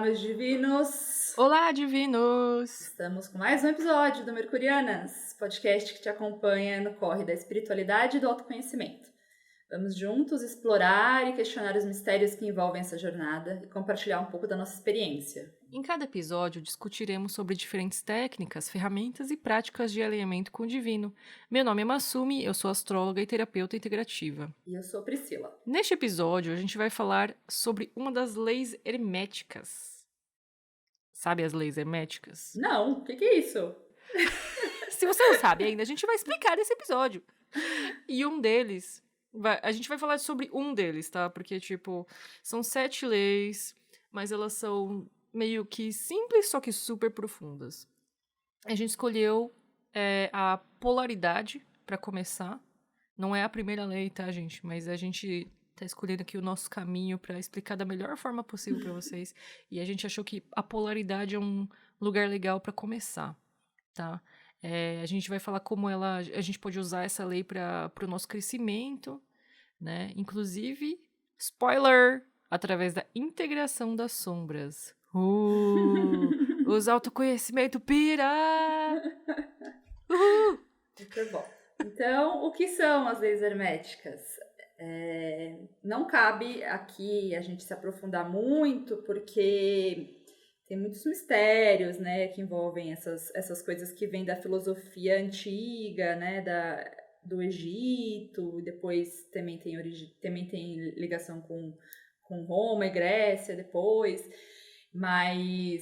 meus divinos! Olá, divinos! Estamos com mais um episódio do Mercurianas, podcast que te acompanha no corre da espiritualidade e do autoconhecimento. Vamos juntos explorar e questionar os mistérios que envolvem essa jornada e compartilhar um pouco da nossa experiência. Em cada episódio, discutiremos sobre diferentes técnicas, ferramentas e práticas de alinhamento com o divino. Meu nome é Masumi, eu sou astróloga e terapeuta integrativa. E eu sou Priscila. Neste episódio, a gente vai falar sobre uma das leis herméticas. Sabe as leis herméticas? Não, o que é isso? Se você não sabe ainda, a gente vai explicar nesse episódio. E um deles... a gente vai falar sobre um deles, tá? Porque, são 7 leis, mas elas são meio que simples, só que super profundas. A gente escolheu a polaridade para começar. Não é a primeira lei, tá, gente? Mas a gente tá escolhendo aqui o nosso caminho para explicar da melhor forma possível para vocês. E a gente achou que a polaridade é um lugar legal para começar, tá? A gente vai falar como a gente pode usar essa lei para o nosso crescimento, né? Inclusive, spoiler, através da integração das sombras. Os autoconhecimento pira! Muito bom. Então, o que são as leis herméticas? Não cabe aqui a gente se aprofundar muito, porque tem muitos mistérios, né, que envolvem essas coisas que vêm da filosofia antiga, né, do Egito, e depois também tem ligação com Roma e Grécia depois, mas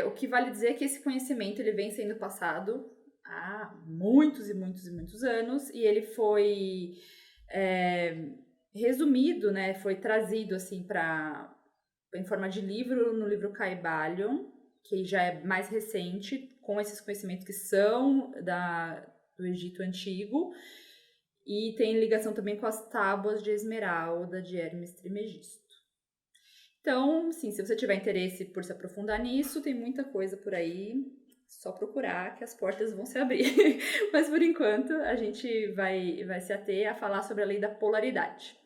o que vale dizer é que esse conhecimento ele vem sendo passado há muitos e muitos e muitos anos, e ele foi resumido, né, foi trazido assim em forma de livro, no livro Kybalion, que já é mais recente, com esses conhecimentos que são do Egito Antigo, e tem ligação também com as tábuas de Esmeralda de Hermes Trismegisto. Então, sim, se você tiver interesse por se aprofundar nisso, tem muita coisa por aí, só procurar que as portas vão se abrir. Mas, por enquanto, a gente vai se ater a falar sobre a lei da polaridade.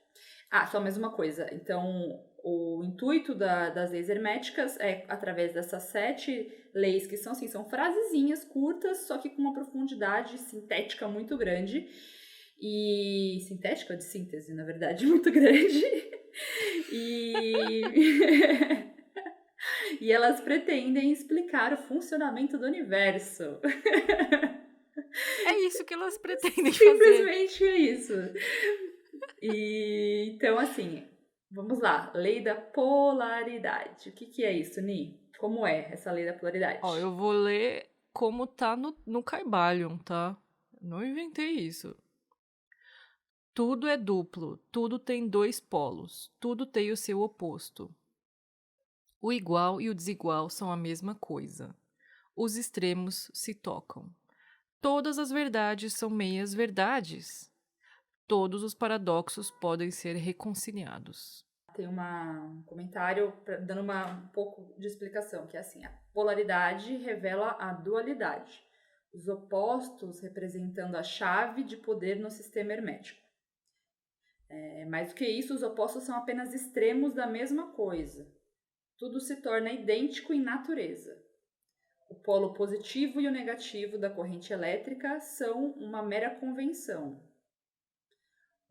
Só mais uma coisa. Então, o intuito das leis herméticas é através dessas 7 leis que são frasezinhas curtas, só que com uma profundidade sintética muito grande. E sintética de síntese, na verdade, muito grande. E elas pretendem explicar o funcionamento do universo. É isso que elas pretendem fazer. Simplesmente é isso. Então, assim, vamos lá. Lei da polaridade. O que é isso, Ni? Como é essa lei da polaridade? Eu vou ler como tá no Kybalion, tá? Não inventei isso. Tudo é duplo, tudo tem 2 polos, tudo tem o seu oposto. O igual e o desigual são a mesma coisa. Os extremos se tocam. Todas as verdades são meias verdades. Todos os paradoxos podem ser reconciliados. Tem um comentário dando um pouco de explicação, que é assim: a polaridade revela a dualidade, os opostos representando a chave de poder no sistema hermético. Mais do que isso, os opostos são apenas extremos da mesma coisa. Tudo se torna idêntico em natureza. O polo positivo e o negativo da corrente elétrica são uma mera convenção.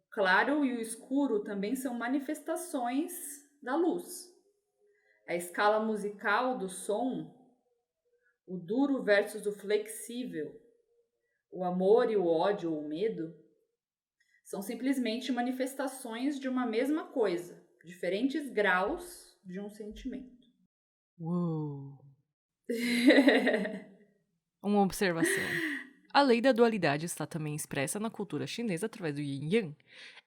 O claro e o escuro também são manifestações da luz. A escala musical do som, o duro versus o flexível, o amor e o ódio ou o medo, são simplesmente manifestações de uma mesma coisa, diferentes graus de um sentimento. Uou! Uma observação. A lei da dualidade está também expressa na cultura chinesa através do Yin Yang.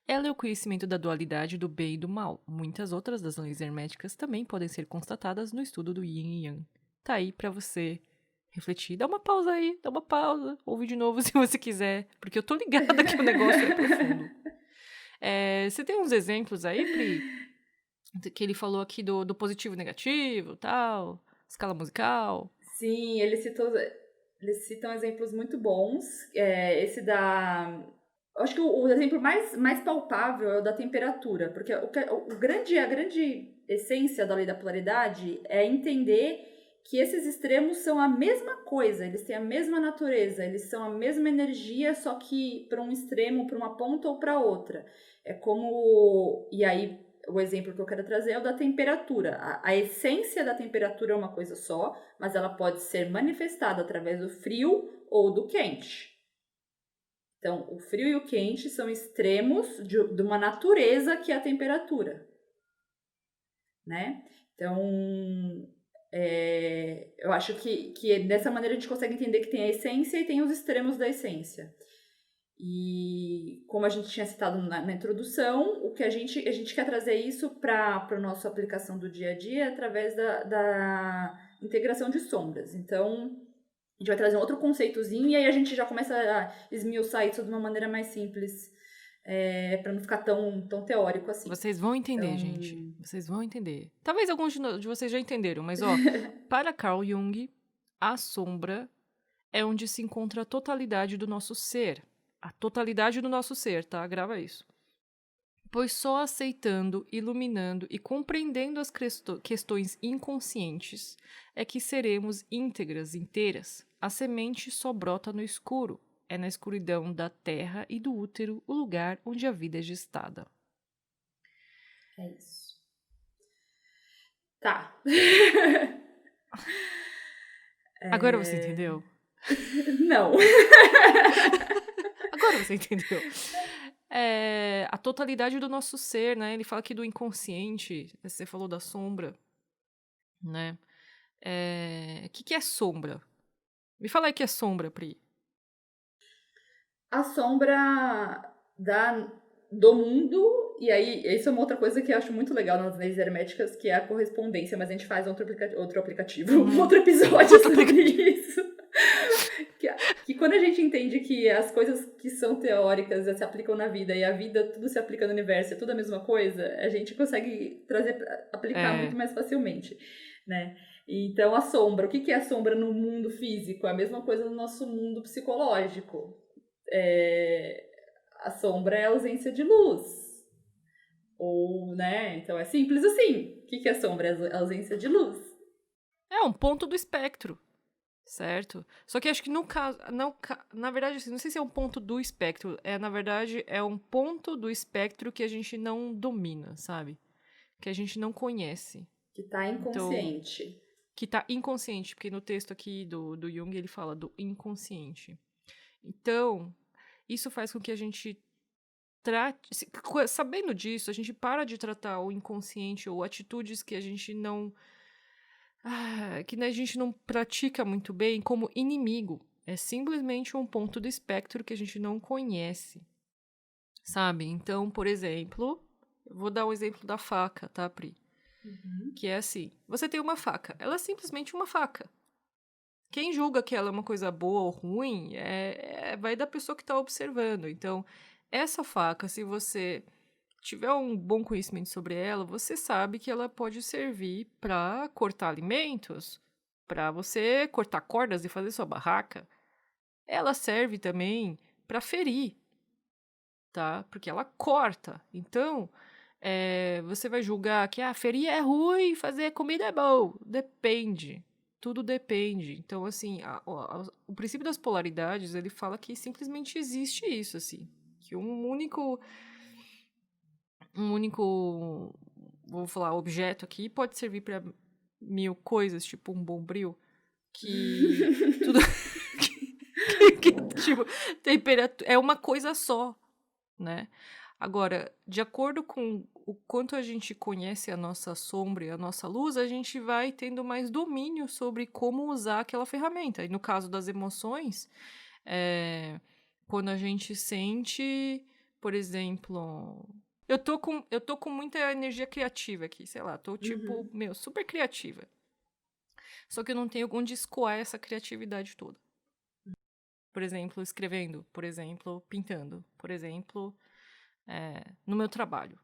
Ela é o conhecimento da dualidade do bem e do mal. Muitas outras das leis herméticas também podem ser constatadas no estudo do Yin e Yang. Tá aí pra você refletir. Dá uma pausa aí, dá uma pausa. Ouve de novo se você quiser, porque eu tô ligada que o negócio é profundo. Você tem uns exemplos aí, Pri? Que ele falou aqui do positivo e negativo, tal, escala musical. Sim, eles citam exemplos muito bons. Esse Eu acho que o exemplo mais palpável é o da temperatura, porque a grande essência da lei da polaridade é entender que esses extremos são a mesma coisa, eles têm a mesma natureza, eles são a mesma energia, só que para um extremo, para uma ponta ou para outra. É como. E aí, o exemplo que eu quero trazer é o da temperatura. A essência da temperatura é uma coisa só, mas ela pode ser manifestada através do frio ou do quente. Então, o frio e o quente são extremos de uma natureza que é a temperatura, né? Então, eu acho que dessa maneira a gente consegue entender que tem a essência e tem os extremos da essência. E como a gente tinha citado na introdução, o que a gente quer trazer isso para a nossa aplicação do dia a dia através da integração de sombras. Então, a gente vai trazer um outro conceitozinho e aí a gente já começa a esmiuçar isso de uma maneira mais simples, para não ficar tão teórico assim. Vocês vão entender, gente. Vocês vão entender. Talvez alguns de vocês já entenderam, mas ó, para Carl Jung, a sombra é onde se encontra a totalidade do nosso ser. A totalidade do nosso ser, tá? Grava isso. Pois só aceitando, iluminando e compreendendo as questões inconscientes é que seremos íntegras, inteiras. A semente só brota no escuro. É na escuridão da terra e do útero o lugar onde a vida é gestada. É isso. Tá. Agora você entendeu? Não. Agora você entendeu. A totalidade do nosso ser, né? Ele fala aqui do inconsciente. Você falou da sombra, né? O que é sombra? Me fala aí o que é sombra, Pri. A sombra do mundo, e aí, isso é uma outra coisa que eu acho muito legal nas leis herméticas, que é a correspondência, mas a gente faz outro aplicativo, outro episódio sobre isso. Que quando a gente entende que as coisas que são teóricas se aplicam na vida, e a vida tudo se aplica no universo, é tudo a mesma coisa, a gente consegue aplicar muito mais facilmente, né? Então, a sombra, o que é a sombra no mundo físico? É a mesma coisa no nosso mundo psicológico. A sombra é a ausência de luz. Ou, né? Então é simples assim. O que é a sombra? É a ausência de luz. É um ponto do espectro, certo? Só que acho que no caso, na verdade, assim, não sei se é um ponto do espectro. Na verdade, é um ponto do espectro que a gente não domina, sabe? Que a gente não conhece. Que tá inconsciente. Então, que tá inconsciente, porque no texto aqui do Jung ele fala do inconsciente. Então, isso faz com que a gente sabendo disso, a gente para de tratar o inconsciente ou atitudes que a gente não a gente não pratica muito bem como inimigo. É simplesmente um ponto do espectro que a gente não conhece, sabe? Então, por exemplo, eu vou dar o exemplo da faca, tá, Pri? Que é assim, você tem uma faca, ela é simplesmente uma faca. Quem julga que ela é uma coisa boa ou ruim vai da pessoa que está observando. Então, essa faca, se você tiver um bom conhecimento sobre ela, você sabe que ela pode servir para cortar alimentos, para você cortar cordas e fazer sua barraca. Ela serve também para ferir, tá? Porque ela corta. Então, você vai julgar que ferir é ruim, fazer comida é bom. Depende. Tudo depende. Então, assim, o princípio das polaridades, ele fala que simplesmente existe isso, assim. Que um único, vou falar, objeto aqui pode servir para 1000 coisas, tipo um bombril, que tudo que tipo, temperatura é uma coisa só, né? Agora, de acordo com o quanto a gente conhece a nossa sombra e a nossa luz, a gente vai tendo mais domínio sobre como usar aquela ferramenta. E no caso das emoções, quando a gente sente, por exemplo, eu tô com muita energia criativa aqui, sei lá, tô tipo, super criativa. Só que eu não tenho onde escoar essa criatividade toda. Por exemplo, escrevendo, por exemplo, pintando, por exemplo, no meu trabalho.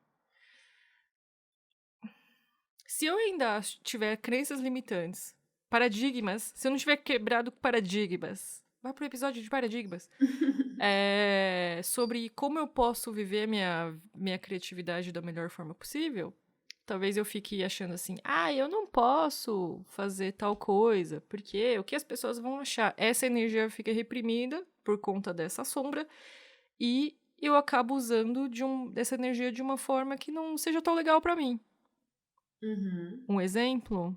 Se eu ainda tiver crenças limitantes, paradigmas, se eu não tiver quebrado paradigmas, vai pro episódio de paradigmas. sobre como eu posso viver minha criatividade da melhor forma possível, talvez eu fique achando assim, eu não posso fazer tal coisa, porque o que as pessoas vão achar? Essa energia fica reprimida por conta dessa sombra e eu acabo usando dessa energia de uma forma que não seja tão legal pra mim. Um exemplo,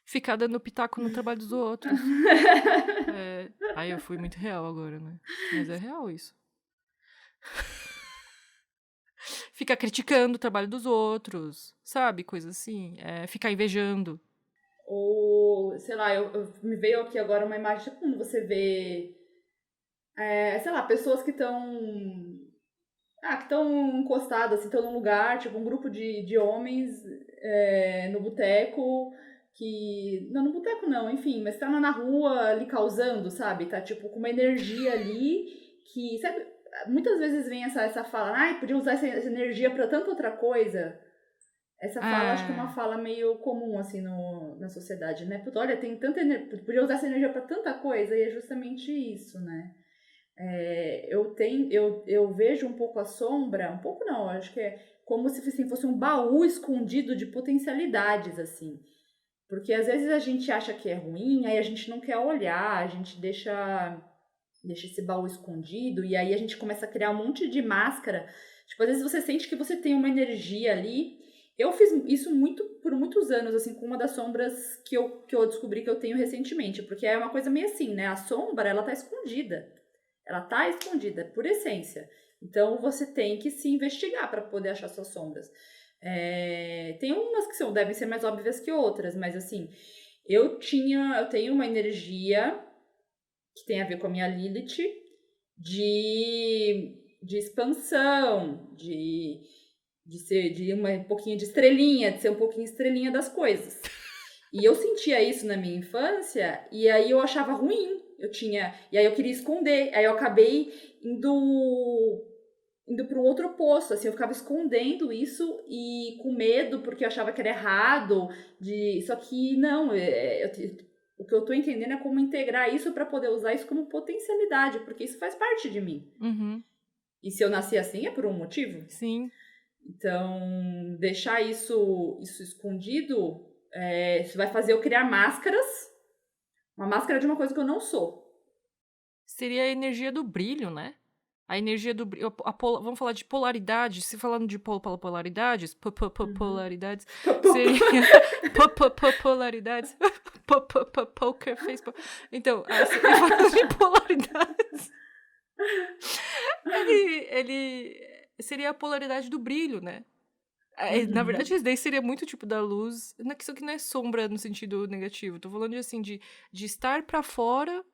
ficar dando pitaco no trabalho dos outros. Aí eu fui muito real agora, né? Mas é real isso. Ficar criticando o trabalho dos outros, sabe? Coisa assim. Ficar invejando. Ou, sei lá, me veio aqui agora uma imagem, tipo quando você vê, sei lá, pessoas que estão encostadas, assim, estão num lugar, tipo um grupo de homens no boteco, não, no boteco não, enfim, mas tá na rua ali causando, sabe? Tá tipo com uma energia ali que, sabe, muitas vezes vem essa fala, podia usar essa energia pra tanta outra coisa. Essa fala, acho que é uma fala meio comum, assim, na sociedade, né? Puta, olha, tem tanta energia, podia usar essa energia pra tanta coisa, e é justamente isso, né? Eu vejo um pouco a sombra, um pouco não, acho que é como se assim, fosse um baú escondido de potencialidades, assim. Porque às vezes a gente acha que é ruim, aí a gente não quer olhar, a gente deixa esse baú escondido, e aí a gente começa a criar um monte de máscara. Tipo, às vezes você sente que você tem uma energia ali. Eu fiz isso por muitos anos, assim, com uma das sombras que eu descobri que eu tenho recentemente, porque é uma coisa meio assim, né? A sombra, ela tá escondida. Ela tá escondida, por essência. Então, você tem que se investigar para poder achar suas sombras. Tem umas que devem ser mais óbvias que outras, mas assim, eu tenho uma energia que tem a ver com a minha Lilith de expansão, de ser um pouquinho de estrelinha, de ser um pouquinho estrelinha das coisas. E eu sentia isso na minha infância, e aí eu achava ruim. E aí eu queria esconder. Aí eu acabei indo para um outro oposto, assim, eu ficava escondendo isso e com medo, porque eu achava que era errado. Só que não, o que eu tô entendendo é como integrar isso para poder usar isso como potencialidade, porque isso faz parte de mim. Uhum. E se eu nasci assim é por um motivo. Sim. Então, deixar isso escondido, isso vai fazer eu criar máscaras. Uma máscara de uma coisa que eu não sou. Seria a energia do brilho, né? A energia do brilho. Vamos falar de polaridade. Se falando de polaridades, polaridades, seria. Polaridades. Poker face. Então, falando de polaridades. Ele seria a polaridade do brilho, né? Na verdade, isso daí seria muito tipo da luz. Isso que não é sombra no sentido negativo. Tô falando assim, de estar pra fora,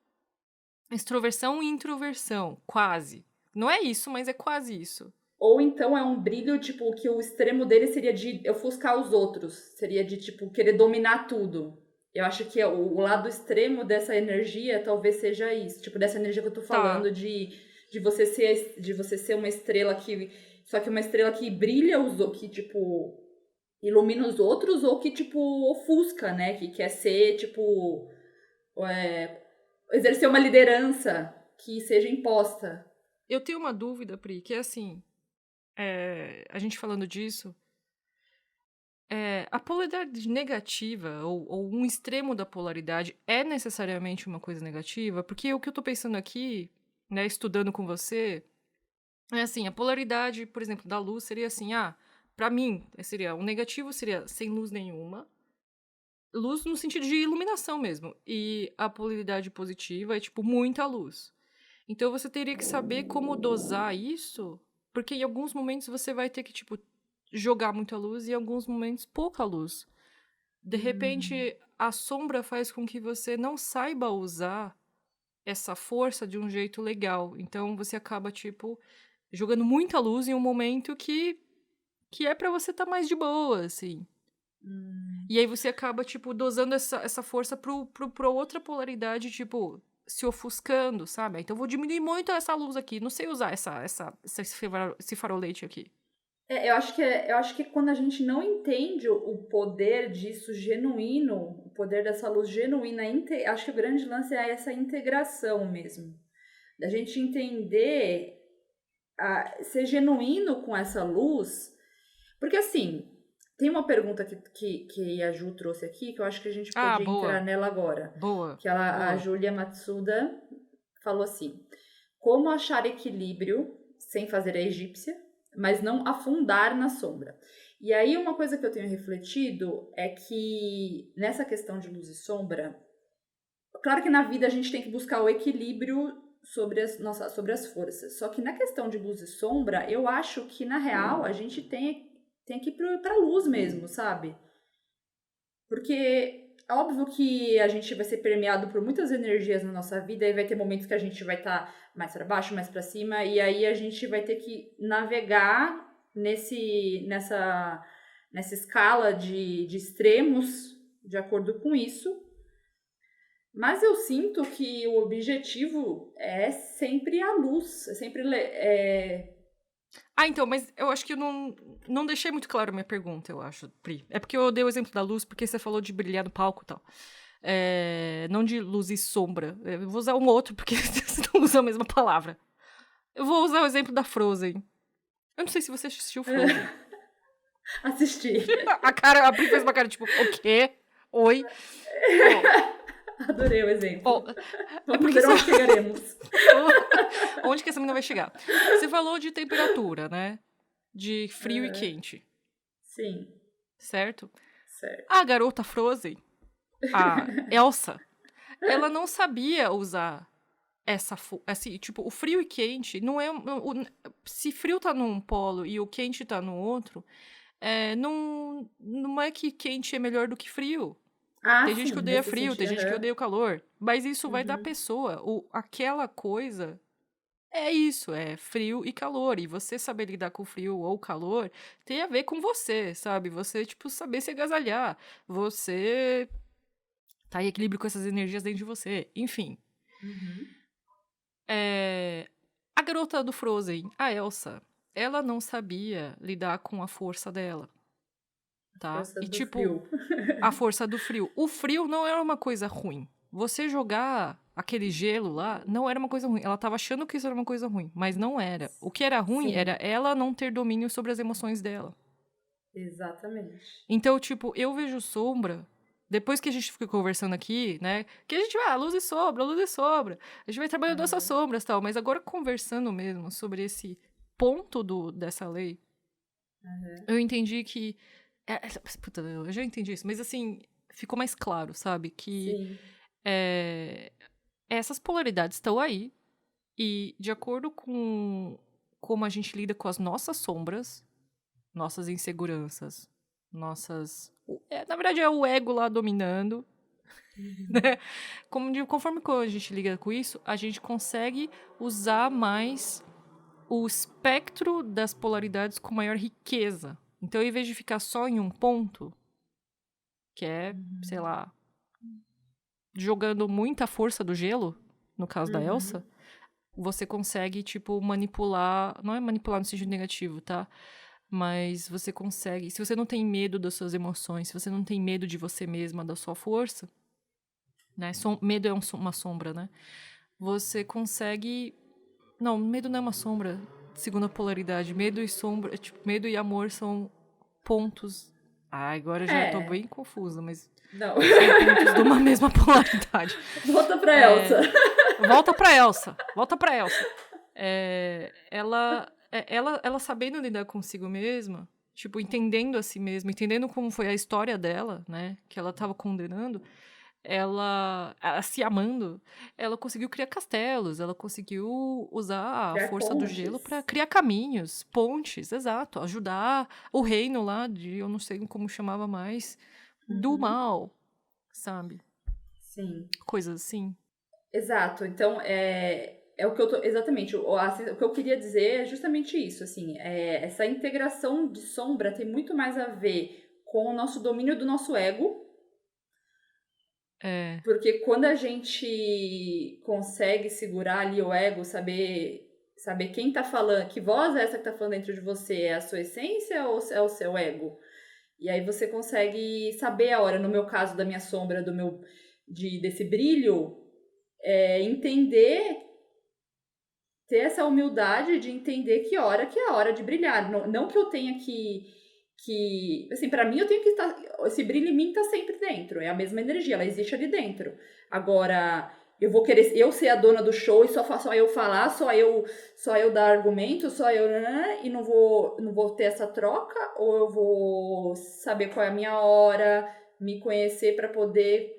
extroversão e introversão. Quase. Não é isso, mas é quase isso. Ou então é um brilho, tipo, que o extremo dele seria de ofuscar os outros. Seria de, tipo, querer dominar tudo. Eu acho que o lado extremo dessa energia talvez seja isso. Tipo, dessa energia que eu tô falando, de você ser uma estrela que... Só que uma estrela que brilha, que, tipo, ilumina os outros, ou que, tipo, ofusca, né? Que quer ser, tipo... exercer uma liderança que seja imposta. Eu tenho uma dúvida, Pri, que é assim... a gente falando disso... a polaridade negativa, ou um extremo da polaridade, é necessariamente uma coisa negativa? Porque o que eu tô pensando aqui, né, estudando com você, é assim, a polaridade, por exemplo, da luz seria assim, pra mim, seria, o negativo seria sem luz nenhuma, luz no sentido de iluminação mesmo, e a polaridade positiva é, tipo, muita luz. Então você teria que saber como dosar isso, porque em alguns momentos você vai ter que, tipo, jogar muita luz e em alguns momentos pouca luz. De repente, a sombra faz com que você não saiba usar essa força de um jeito legal. Então você acaba, tipo, jogando muita luz em um momento que é pra você estar mais de boa, assim. E aí você acaba, tipo, dosando essa força pra outra polaridade, tipo, se ofuscando, sabe? Então eu vou diminuir muito essa luz aqui. Não sei usar esse farolete aqui. Eu acho que quando a gente não entende o poder disso genuíno, o poder dessa luz genuína, acho que o grande lance é essa integração mesmo. Da gente entender, ser genuíno com essa luz. Porque assim, tem uma pergunta que a Ju trouxe aqui, que eu acho que a gente Ah, podia entrar boa, nela agora. boa, A boa. Júlia Matsuda falou assim: como achar equilíbrio sem fazer a egípcia, mas não afundar na sombra? E aí, uma coisa que eu tenho refletido é que nessa questão de luz e sombra, claro que na vida a gente tem que buscar o equilíbrio sobre as forças. Só que na questão de luz e sombra, eu acho que na real a gente tem que ir pra luz mesmo, sabe? Porque é óbvio que a gente vai ser permeado por muitas energias na nossa vida e vai ter momentos que a gente vai estar mais para baixo, mais para cima, e aí a gente vai ter que navegar nessa escala de extremos de acordo com isso. Mas eu sinto que o objetivo é sempre a luz, é sempre Ah, então, mas eu acho que eu não deixei muito claro a minha pergunta, eu acho, Pri. É porque eu dei o exemplo da luz, porque você falou de brilhar no palco e tal. Não de luz e sombra. Eu vou usar um outro, porque você não usa a mesma palavra. Eu vou usar o exemplo da Frozen. Eu não sei se você assistiu Frozen. assistir. A Pri fez uma cara tipo, o quê? Oi? Adorei o exemplo. É Vamos porque ver onde chegaremos. Onde que essa menina vai chegar? Você falou de temperatura, né? De frio e quente, Sim, certo? certo. A garota Frozen, a Elsa, ela não sabia usar assim, tipo, o frio e quente não é. Se frio tá num polo e o quente tá no outro, não é que quente é melhor do que frio. Ah, Tem gente que sim, odeia nesse frio, tem sentido. gente que odeia o calor. Mas isso vai da Uhum. pessoa. Aquela coisa é isso, é frio e calor. E você saber lidar com frio ou calor tem a ver com você, sabe? Você, tipo, saber se agasalhar. Você tá em equilíbrio com essas energias dentro de você. Enfim. Uhum. A garota do Frozen, a Elsa, ela não sabia lidar com a força dela, tá? Força E, do tipo, frio. a força do frio. O frio não era uma coisa ruim. Você jogar aquele gelo lá não era uma coisa ruim. Ela tava achando que isso era uma coisa ruim, mas não era. O que era ruim era Sim, ela não ter domínio sobre as emoções dela. exatamente. Então, tipo, eu vejo sombra. Depois que a gente fica conversando aqui, né? Que a gente vai, luz e sombra, luz e sombra. A gente vai trabalhando essas Uhum. sombras e tal. Mas agora conversando mesmo sobre esse ponto dessa lei, eu entendi que. Puta, eu já entendi isso, mas assim, ficou mais claro, sabe? Que Sim. é, essas polaridades estão aí. E de acordo com como a gente lida com as nossas sombras, nossas inseguranças, na verdade, é o ego lá dominando, né? Conforme a gente liga com isso, a gente consegue usar mais o espectro das polaridades com maior riqueza. Então, em vez de ficar só em um ponto, que é, sei lá, jogando muita força do gelo, no caso da Uhum. Elsa, você consegue, tipo, manipular. Não é manipular no sentido negativo, tá? Mas você consegue. Se você não tem medo das suas emoções, se você não tem medo de você mesma, da sua força, né? Medo é uma sombra, né? Você consegue. Não, medo não é uma sombra, segundo a polaridade. Medo e sombra. Tipo, medo e amor são pontos. Ah, agora eu já tô É. bem confusa, mas Não. são pontos de uma mesma polaridade. Volta pra Elsa. Volta pra Elsa. Volta pra Elsa. Ela sabendo lidar consigo mesma, tipo, entendendo a si mesma, entendendo como foi a história dela, né? Que ela tava condenando, ela se amando, ela conseguiu criar castelos, ela conseguiu usar a Criar força do gelo pontes. pra criar caminhos, pontes, exato, ajudar o reino lá de, eu não sei como chamava mais, do Uhum. mal, sabe? Sim. Coisas assim. Exato. Então, é o que eu tô. Exatamente. O que eu queria dizer é justamente isso. Assim, essa integração de sombra tem muito mais a ver com o nosso domínio do nosso ego. É, Porque quando a gente consegue segurar ali o ego, saber quem tá falando, que voz é essa que tá falando dentro de você, é a sua essência ou é o seu ego? E aí você consegue saber a hora, no meu caso da minha sombra, desse brilho, entender ter essa humildade de entender que é a hora de brilhar. Não que eu tenha assim, pra mim eu tenho que estar, esse brilho em mim tá sempre dentro, é a mesma energia, ela existe ali dentro. Agora, eu vou querer eu ser a dona do show e só eu falar, só eu dar argumento, só eu, e não vou ter essa troca, ou eu vou saber qual é a minha hora, me conhecer pra poder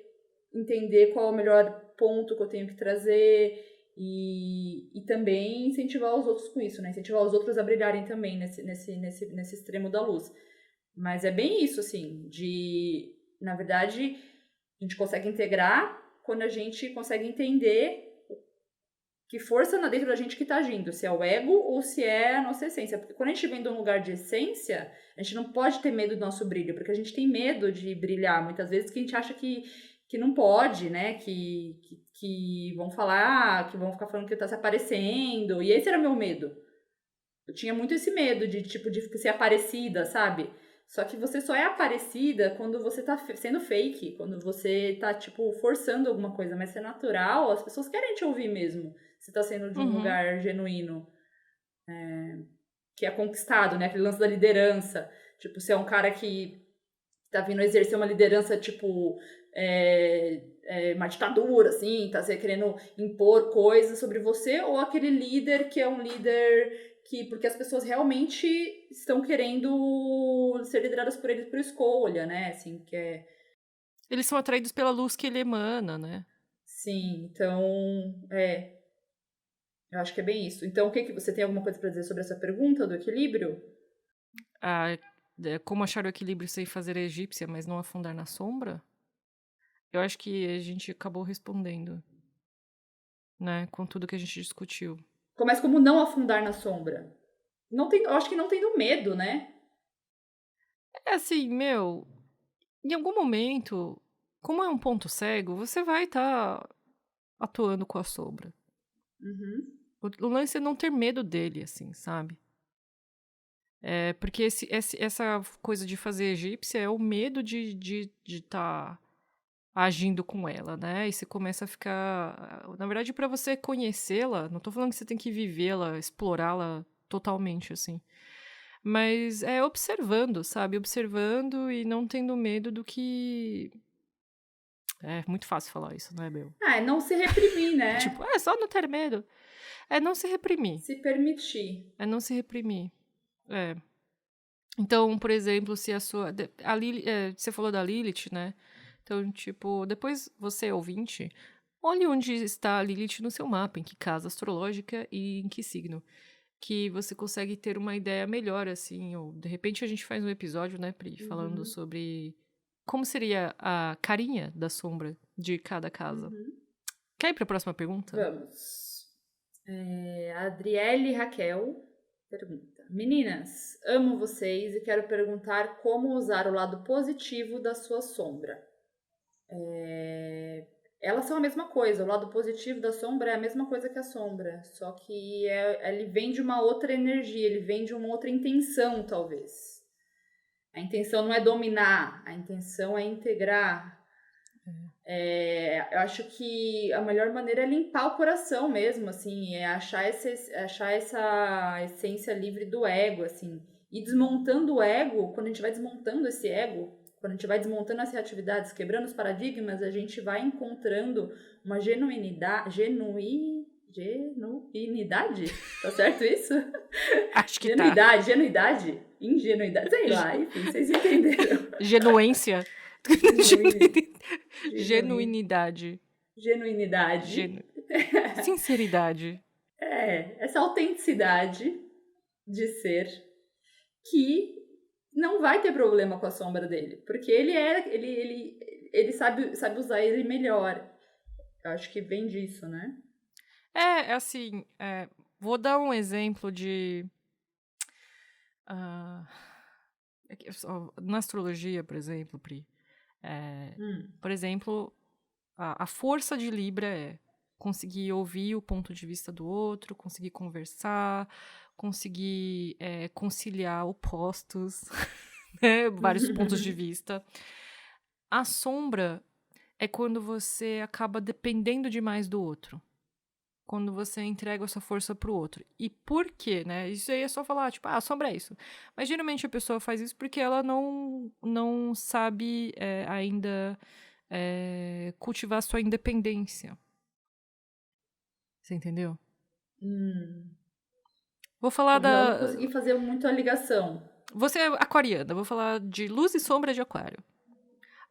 entender qual é o melhor ponto que eu tenho que trazer e também incentivar os outros com isso, né? Incentivar os outros a brilharem também nesse extremo da luz. Mas é bem isso, assim, na verdade, a gente consegue integrar quando a gente consegue entender que força dentro da gente que tá agindo, se é o ego ou se é a nossa essência. Porque quando a gente vem de um lugar de essência, a gente não pode ter medo do nosso brilho, porque a gente tem medo de brilhar, muitas vezes, que a gente acha que não pode, né, que vão falar, que vão ficar falando que tá se aparecendo, e esse era meu medo. Eu tinha muito esse medo de ser aparecida, sabe? Só que você só é aparecida quando você tá sendo fake, quando você tá, forçando alguma coisa, mas se é natural, as pessoas querem te ouvir mesmo. Você tá sendo de um lugar genuíno, que é conquistado, né? Aquele lance da liderança. Você é um cara que tá vindo exercer uma liderança, uma ditadura, assim, tá querendo impor coisas sobre você, ou aquele líder que é um líder porque as pessoas realmente estão querendo ser lideradas por ele por escolha, né? Assim, Eles são atraídos pela luz que ele emana, né? Sim, então, eu acho que é bem isso. Então, você tem alguma coisa para dizer sobre essa pergunta do equilíbrio? Como achar o equilíbrio sem fazer a egípcia, mas não afundar na sombra? Eu acho que a gente acabou respondendo, né? Com tudo que a gente discutiu. Mas como não afundar na sombra? Eu acho que não tendo medo, né? É assim, em algum momento, como é um ponto cego, você vai estar atuando com a sombra. Uhum. O lance é não ter medo dele, assim, sabe? Porque essa coisa de fazer egípcia é o medo de estar agindo com ela, né? E você começa a ficar... Na verdade, para você conhecê-la, não tô falando que você tem que vivê-la, explorá-la totalmente, assim. Mas é observando, sabe? Observando e não tendo medo do que... É muito fácil falar isso, não é, meu? É não se reprimir, né? É só não ter medo. É não se reprimir. Se permitir. É não se reprimir. Então, por exemplo, se você falou da Lilith, né? Então, depois você, ouvinte, olhe onde está a Lilith no seu mapa, em que casa astrológica e em que signo. Que você consegue ter uma ideia melhor, assim, ou de repente a gente faz um episódio, né, Pri, falando sobre como seria a carinha da sombra de cada casa. Quer ir para a próxima pergunta? Vamos. A Adriele Raquel pergunta: Meninas, amo vocês e quero perguntar como usar o lado positivo da sua sombra. Elas são a mesma coisa, o lado positivo da sombra é a mesma coisa que a sombra, só que ele vem de uma outra energia, ele vem de uma outra intenção, talvez. A intenção não é dominar, a intenção é integrar. Eu acho que a melhor maneira é limpar o coração mesmo, assim, é achar essa essência livre do ego, assim, e desmontando o ego. Quando a gente vai desmontando esse ego, quando a gente vai desmontando as reatividades, quebrando os paradigmas, a gente vai encontrando uma genuinidade, tá certo isso? Acho que Genuidade, ingenuidade, sei lá, enfim, vocês entenderam. Genuência. Genuinidade. Sinceridade. Essa autenticidade de ser que não vai ter problema com a sombra dele, porque ele sabe usar ele melhor. Eu acho que vem disso, né? Assim, vou dar um exemplo de... na astrologia, por exemplo, Pri, por exemplo, a força de Libra é conseguir ouvir o ponto de vista do outro, conseguir conversar, conseguir conciliar opostos, né? Vários pontos de vista. A sombra é quando você acaba dependendo demais do outro. quando você entrega a sua força pro outro. E por quê, né? Isso aí é só falar, tipo, a sombra é isso. Mas geralmente a pessoa faz isso porque ela não sabe ainda cultivar sua independência. Você entendeu? Vou falar Entendi. Eu não da... consegui fazer muito a ligação. Você é aquariana, vou falar de luz e sombra de aquário.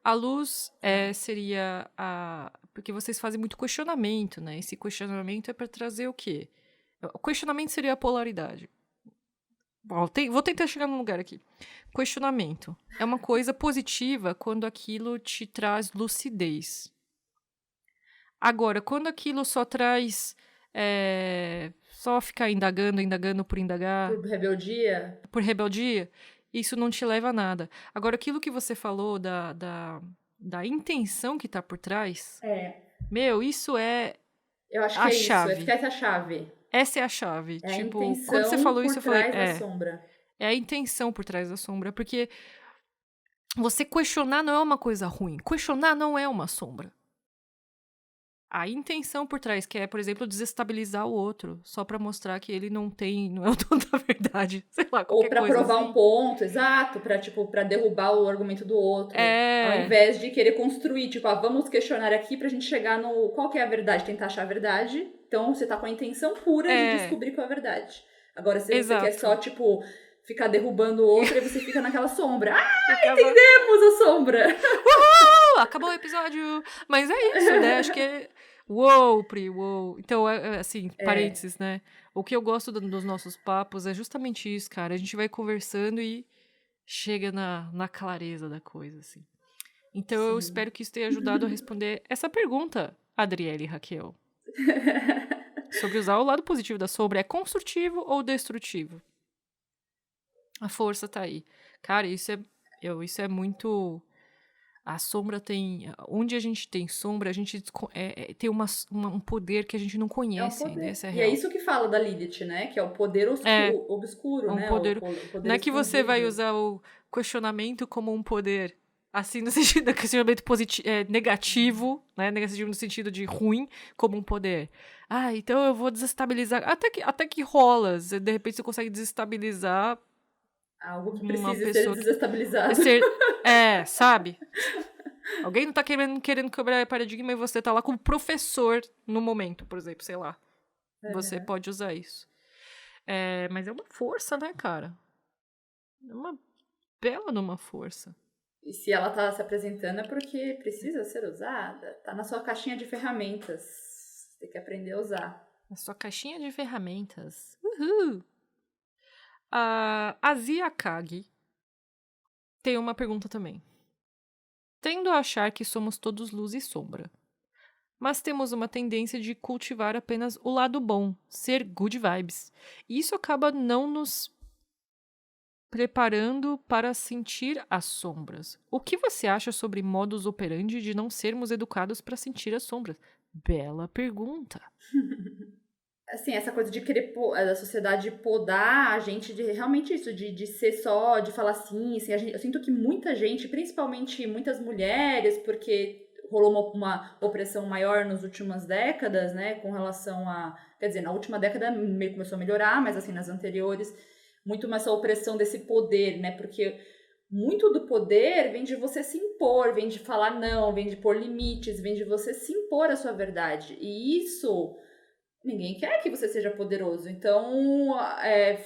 A luz seria a... Porque vocês fazem muito questionamento, né? Esse questionamento é para trazer o quê? O questionamento seria a polaridade. Bom, vou tentar chegar num lugar aqui. Questionamento. É uma coisa positiva quando aquilo te traz lucidez. Agora, quando aquilo só traz... só ficar indagando por indagar... Por rebeldia? Por rebeldia, isso não te leva a nada. Agora, aquilo que você falou da intenção que tá por trás, meu, isso é Eu acho a que é isso. chave. Acho que essa é a chave. Essa é a chave. É a Tipo, quando você intenção falou por isso, eu falei, trás da sombra. é a intenção por trás da sombra, porque você questionar não é uma coisa ruim. Questionar não é uma sombra. A intenção por trás, que é, por exemplo, desestabilizar o outro, só pra mostrar que ele não é o dono da verdade. Sei lá, qualquer Ou pra coisa provar assim. um ponto, exato, pra derrubar o argumento do outro. Ao invés de querer construir, tipo, vamos questionar aqui pra gente chegar no qual que é a verdade, tentar achar a verdade. Então você tá com a intenção pura de descobrir qual é a verdade. Agora, se você quer só, tipo, ficar derrubando o outro, aí você fica naquela sombra. Entendemos a sombra! Uhul! Acabou o episódio! Mas é isso, né? Acho que é... Uou, Pri, uou. Então, assim, parênteses, né? O que eu gosto dos nossos papos é justamente isso, cara. A gente vai conversando e chega na clareza da coisa, assim. Então, eu espero que isso tenha ajudado a responder essa pergunta, Adriele e Raquel. Sobre usar o lado positivo da sombra. É construtivo ou destrutivo? A força tá aí. Cara, isso é muito... A sombra tem... Onde a gente tem sombra, a gente tem um poder que a gente não conhece ainda. Essa é a E real. é isso que fala da Lilith, né? Que é o poder obscuro, né? Poder... O poder Não é que você vai escondido. usar o questionamento como um poder, assim, no sentido de questionamento negativo, né? Negativo no sentido de ruim, como um poder. Então eu vou desestabilizar. Até que rola. De repente você consegue desestabilizar algo que uma precisa ser pessoa desestabilizado. Sabe? Alguém não tá querendo quebrar paradigma e você tá lá como professor no momento, por exemplo, sei lá. Você pode usar isso. Mas é uma força, né, cara? É uma bela numa força. E se ela tá se apresentando é porque precisa ser usada. Tá na sua caixinha de ferramentas. Tem que aprender a usar. Na sua caixinha de ferramentas. Uhul! A Zia Kagi tem uma pergunta também. Tendo a achar que somos todos luz e sombra, mas temos uma tendência de cultivar apenas o lado bom, ser good vibes. E isso acaba não nos preparando para sentir as sombras. O que você acha sobre modus operandi de não sermos educados para sentir as sombras? Bela pergunta. Assim, essa coisa de querer da sociedade podar a gente de realmente isso, de ser só, de falar assim, eu sinto que muita gente, principalmente muitas mulheres, porque rolou uma opressão maior nas últimas décadas, né, com relação a, quer dizer, na última década meio começou a melhorar, mas assim, nas anteriores, muito mais essa opressão desse poder, né, porque muito do poder vem de você se impor, vem de falar não, vem de pôr limites, vem de você se impor a sua verdade, e isso... Ninguém quer que você seja poderoso, então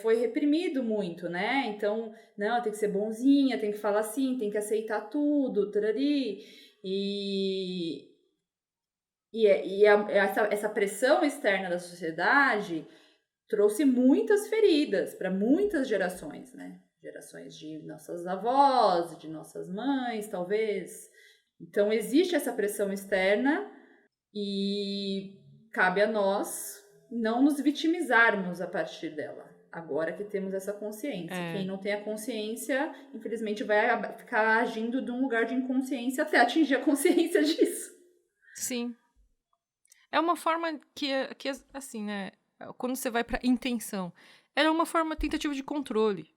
foi reprimido muito, né? Então, não, tem que ser bonzinha, tem que falar assim, tem que aceitar tudo, tarari. Essa pressão externa da sociedade trouxe muitas feridas para muitas gerações, né? Gerações de nossas avós, de nossas mães, talvez. Então, existe essa pressão externa e... cabe a nós não nos vitimizarmos a partir dela. Agora que temos essa consciência. Quem não tem a consciência, infelizmente, vai ficar agindo de um lugar de inconsciência até atingir a consciência disso. Sim. É uma forma que assim, né? Quando você vai pra intenção, era uma forma tentativa de controle,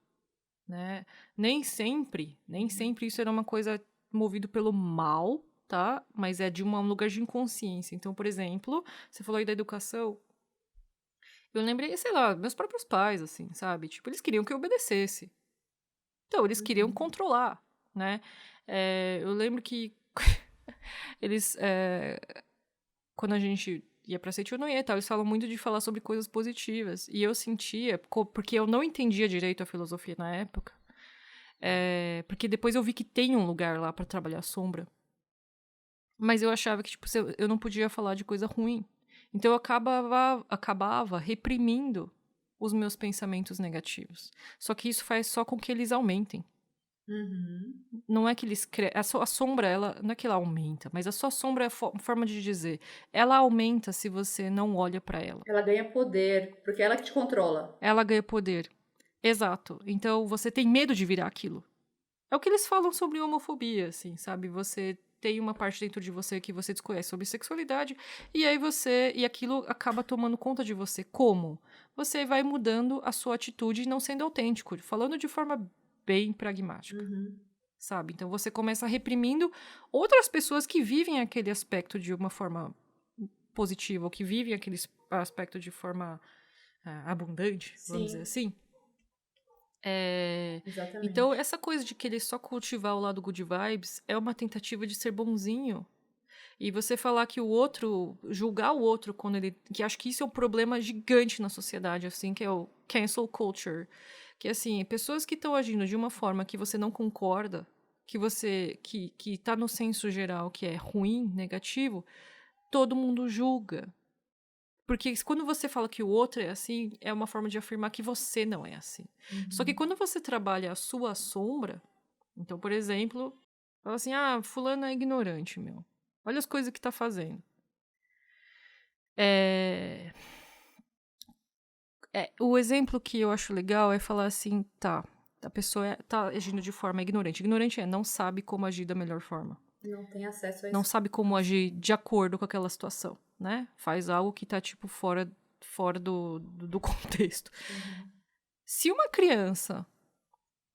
né? Nem sempre isso era uma coisa movido pelo mal, tá? Mas é de um lugar de inconsciência. Então, por exemplo, você falou aí da educação. Eu lembrei, sei lá, meus próprios pais, assim, sabe? Tipo, eles queriam que eu obedecesse. Então, eles queriam Uhum. controlar, né? Eu lembro que eles, quando a gente ia pra Seitonoye e tal, eles falam muito de falar sobre coisas positivas. E eu sentia, porque eu não entendia direito a filosofia na época, porque depois eu vi que tem um lugar lá pra trabalhar a sombra. Mas eu achava que, tipo, eu não podia falar de coisa ruim. Então eu acabava reprimindo os meus pensamentos negativos. Só que isso faz só com que eles aumentem. Uhum. Não é que eles a sombra, ela não é que ela aumenta, mas a sua sombra é forma de dizer. Ela aumenta se você não olha pra ela. Ela ganha poder, porque é ela que te controla. Ela ganha poder. Exato. Então você tem medo de virar aquilo. É o que eles falam sobre homofobia, assim, sabe? Você tem uma parte dentro de você que você desconhece sobre sexualidade, e aí e aquilo acaba tomando conta de você. Como? Você vai mudando a sua atitude e não sendo autêntico, falando de forma bem pragmática, Uhum. sabe? Então você começa reprimindo outras pessoas que vivem aquele aspecto de uma forma positiva, ou que vivem aquele aspecto de forma abundante, vamos dizer Sim, assim. Então, exatamente. essa coisa de querer só cultivar o lado good vibes é uma tentativa de ser bonzinho. E você falar que o outro, julgar o outro quando ele. Que acho que isso é um problema gigante na sociedade, assim, que é o cancel culture. Que, assim, pessoas que estão agindo de uma forma que você não concorda, que tá no senso geral que é ruim, negativo, todo mundo julga. Porque quando você fala que o outro é assim, é uma forma de afirmar que você não é assim. Só que Uhum. quando você trabalha a sua sombra, então, por exemplo, fala assim: ah, fulano é ignorante, meu. Olha as coisas que tá fazendo. É... o exemplo que eu acho legal é falar assim: tá, a pessoa tá agindo de forma ignorante. Ignorante não sabe como agir da melhor forma. Não tem acesso a Não isso. sabe como agir de acordo com aquela situação, né? Faz algo que tá, tipo, fora do contexto. Uhum. Se uma criança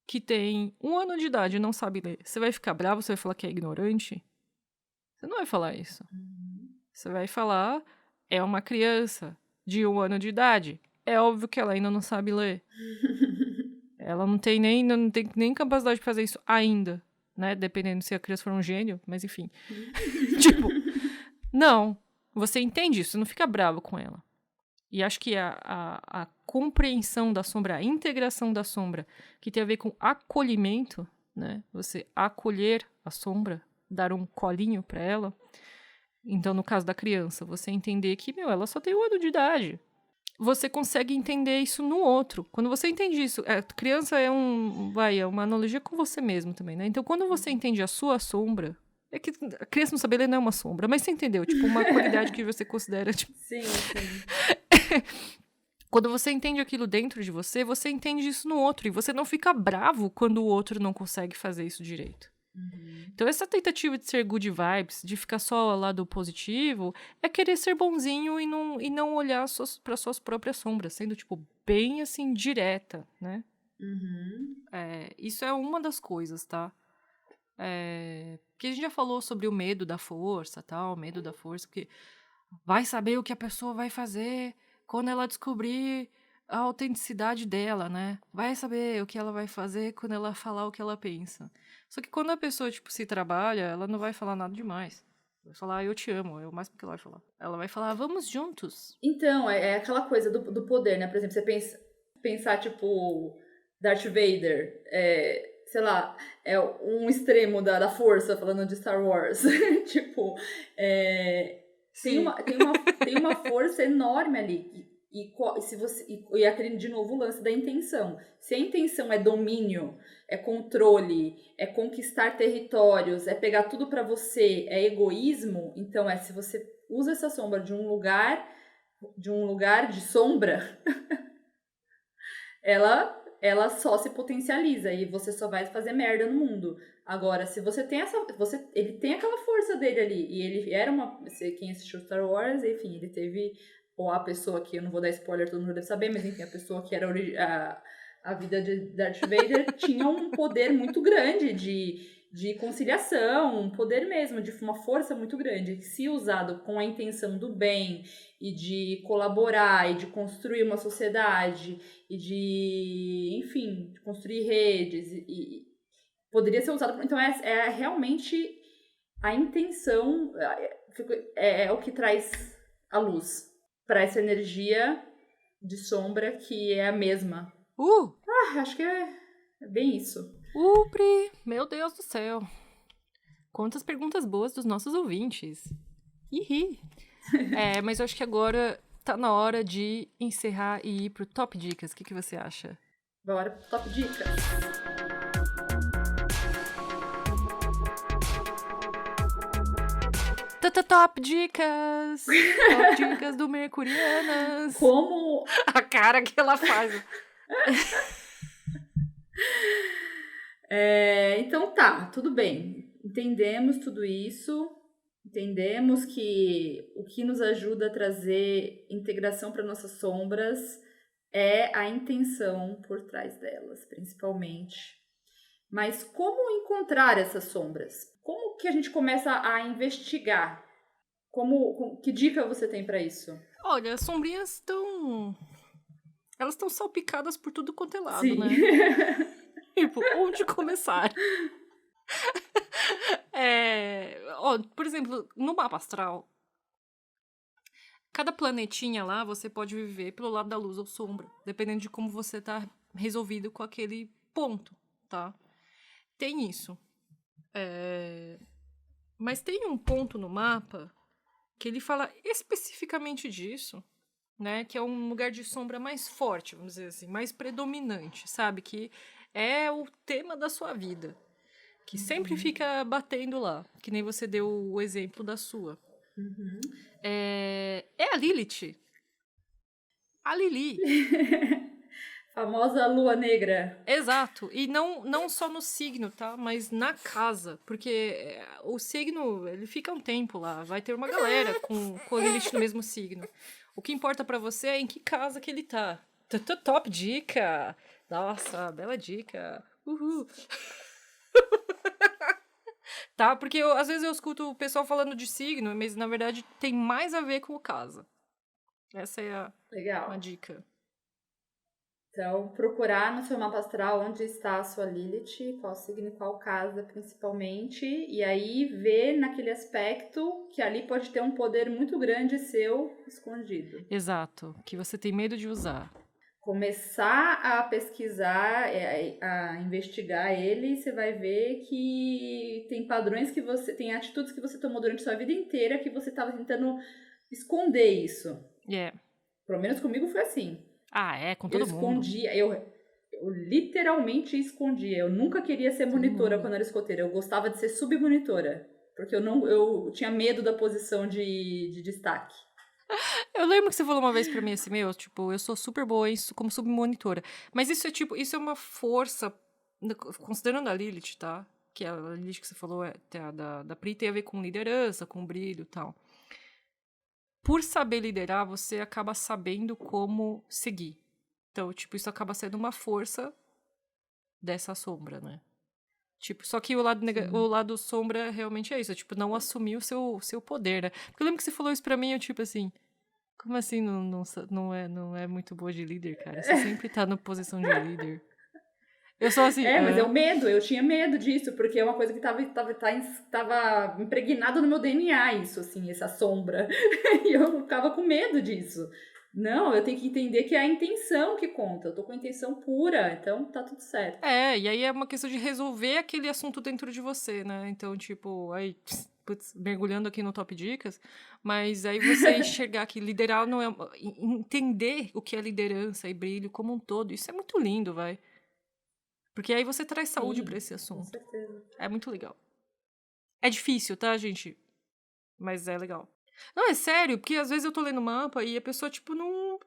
que tem 1 ano de idade e não sabe ler, você vai ficar bravo? Você vai falar que é ignorante? Você não vai falar isso. Uhum. Você vai falar, é uma criança de 1 ano de idade. É óbvio que ela ainda não sabe ler. Ela não tem nem capacidade de fazer isso ainda, né? Dependendo se a criança for um gênio, mas enfim. Tipo, não. Você entende isso, você não fica bravo com ela. E acho que a compreensão da sombra, a integração da sombra, que tem a ver com acolhimento, né? Você acolher a sombra, dar um colinho pra ela. Então, no caso da criança, você entender que, meu, ela só tem 1 ano de idade. Você consegue entender isso no outro. Quando você entende isso, criança é uma analogia com você mesmo também, né? Então, quando você entende a sua sombra, é que a criança não saber ler não é uma sombra, mas você entendeu, tipo, uma qualidade que você considera, tipo, Sim, sim. quando você entende aquilo dentro de você, você entende isso no outro. E você não fica bravo quando o outro não consegue fazer isso direito. Uhum. Então, essa tentativa de ser good vibes, de ficar só ao lado positivo, é querer ser bonzinho e não olhar para suas próprias sombras, sendo, tipo, bem assim, direta, né? Uhum. Isso é uma das coisas, tá? Porque a gente já falou sobre o medo da força, tal, medo da força, porque vai saber o que a pessoa vai fazer quando ela descobrir a autenticidade dela, né? Vai saber o que ela vai fazer quando ela falar o que ela pensa. Só que quando a pessoa, tipo, se trabalha, ela não vai falar nada demais. Vai falar, eu te amo, é o máximo que ela vai falar. Ela vai falar, vamos juntos. Então, é aquela coisa do poder, né? Por exemplo, você pensar, tipo, Darth Vader, sei lá, é um extremo da força, falando de Star Wars. Tipo, é, Sim. tem uma força enorme ali. Se você, e aquele, de novo, o lance da intenção. Se a intenção é domínio, é controle, é conquistar territórios, é pegar tudo pra você, é egoísmo, então se você usa essa sombra de um lugar de sombra, ela só se potencializa e você só vai fazer merda no mundo. Agora, se você tem ele tem aquela força dele ali e ele era quem assistiu Star Wars, enfim, ele teve ou a pessoa que eu não vou dar spoiler, todo mundo deve saber, mas enfim, a pessoa que era a vida de Darth Vader tinha um poder muito grande de conciliação, um poder mesmo, de uma força muito grande, que se usado com a intenção do bem e de colaborar e de construir uma sociedade e de, enfim, de construir redes e poderia ser usado. Então é realmente a intenção, é o que traz a luz para essa energia de sombra que é a mesma. Acho que é bem isso. Pri, meu Deus do céu. Quantas perguntas boas dos nossos ouvintes. Ihi. Mas eu acho que agora tá na hora de encerrar e ir pro Top Dicas. O que você acha? Bora pro Top Dicas. Top Dicas! Top Dicas do Mercurianas! Como... A cara que ela faz. Então tá, tudo bem. Entendemos tudo isso. Entendemos que o que nos ajuda a trazer integração para nossas sombras é a intenção por trás delas, principalmente. Mas como encontrar essas sombras? Como que a gente começa a investigar? Que dica você tem para isso? Olha, as sombrinhas estão... Elas estão salpicadas por tudo quanto é lado, Sim. né? Tipo, onde começar? Por exemplo, no mapa astral, cada planetinha lá, você pode viver pelo lado da luz ou sombra, dependendo de como você tá resolvido com aquele ponto, tá? Tem isso. Mas tem um ponto no mapa que ele fala especificamente disso, né? Que é um lugar de sombra mais forte, vamos dizer assim, mais predominante, sabe? Que é o tema da sua vida. Que sempre fica batendo lá. Que nem você deu o exemplo da sua. Uhum. É a Lilith. A Lili. Famosa lua negra. Exato. E não só no signo, tá? Mas na casa. Porque o signo, ele fica um tempo lá. Vai ter uma galera com a Lilith no mesmo signo. O que importa pra você é em que casa que ele tá. Top dica! Nossa, bela dica. Uhul. Tá? Porque às vezes eu escuto o pessoal falando de signo, mas na verdade tem mais a ver com o casa. Essa é uma dica. Então, procurar no seu mapa astral onde está a sua Lilith, qual signo e qual casa principalmente, e aí ver naquele aspecto que ali pode ter um poder muito grande seu escondido. Exato, que você tem medo de usar. Começar a pesquisar, a investigar ele, você vai ver que tem padrões que você... Tem atitudes que você tomou durante a sua vida inteira que você estava tentando esconder isso. Pelo menos comigo foi assim. Com todo mundo. Eu literalmente escondia. Eu nunca queria ser monitora quando era escoteira. Eu gostava de ser submonitora. Porque eu tinha medo da posição de destaque. Eu lembro que você falou uma vez pra mim assim, eu sou super boa como submonitora. Mas isso é uma força, considerando a Lilith, tá? Que a Lilith que você falou, da Pri tem a ver com liderança, com brilho e tal. Por saber liderar, você acaba sabendo como seguir. Então, isso acaba sendo uma força dessa sombra, né? Só que o lado sombra realmente é isso. Não assumir o seu poder, né? Porque eu lembro que você falou isso pra mim, assim... Como assim não é muito boa de líder, cara? Você sempre tá na posição de líder. Eu sou assim... mas é o medo. Eu tinha medo disso, porque é uma coisa que tava impregnada no meu DNA, isso, assim, essa sombra. E eu ficava com medo disso. Não, eu tenho que entender que é a intenção que conta. Eu tô com a intenção pura, então tá tudo certo. E aí é uma questão de resolver aquele assunto dentro de você, né? Então, mergulhando aqui no Top Dicas, mas aí você enxergar que liderar não é... Entender o que é liderança e brilho como um todo, isso é muito lindo, vai. Porque aí você traz saúde pra esse assunto. Com certeza. É muito legal. É difícil, tá, gente? Mas é legal. Não, é sério, porque às vezes eu tô lendo mapa e a pessoa, não...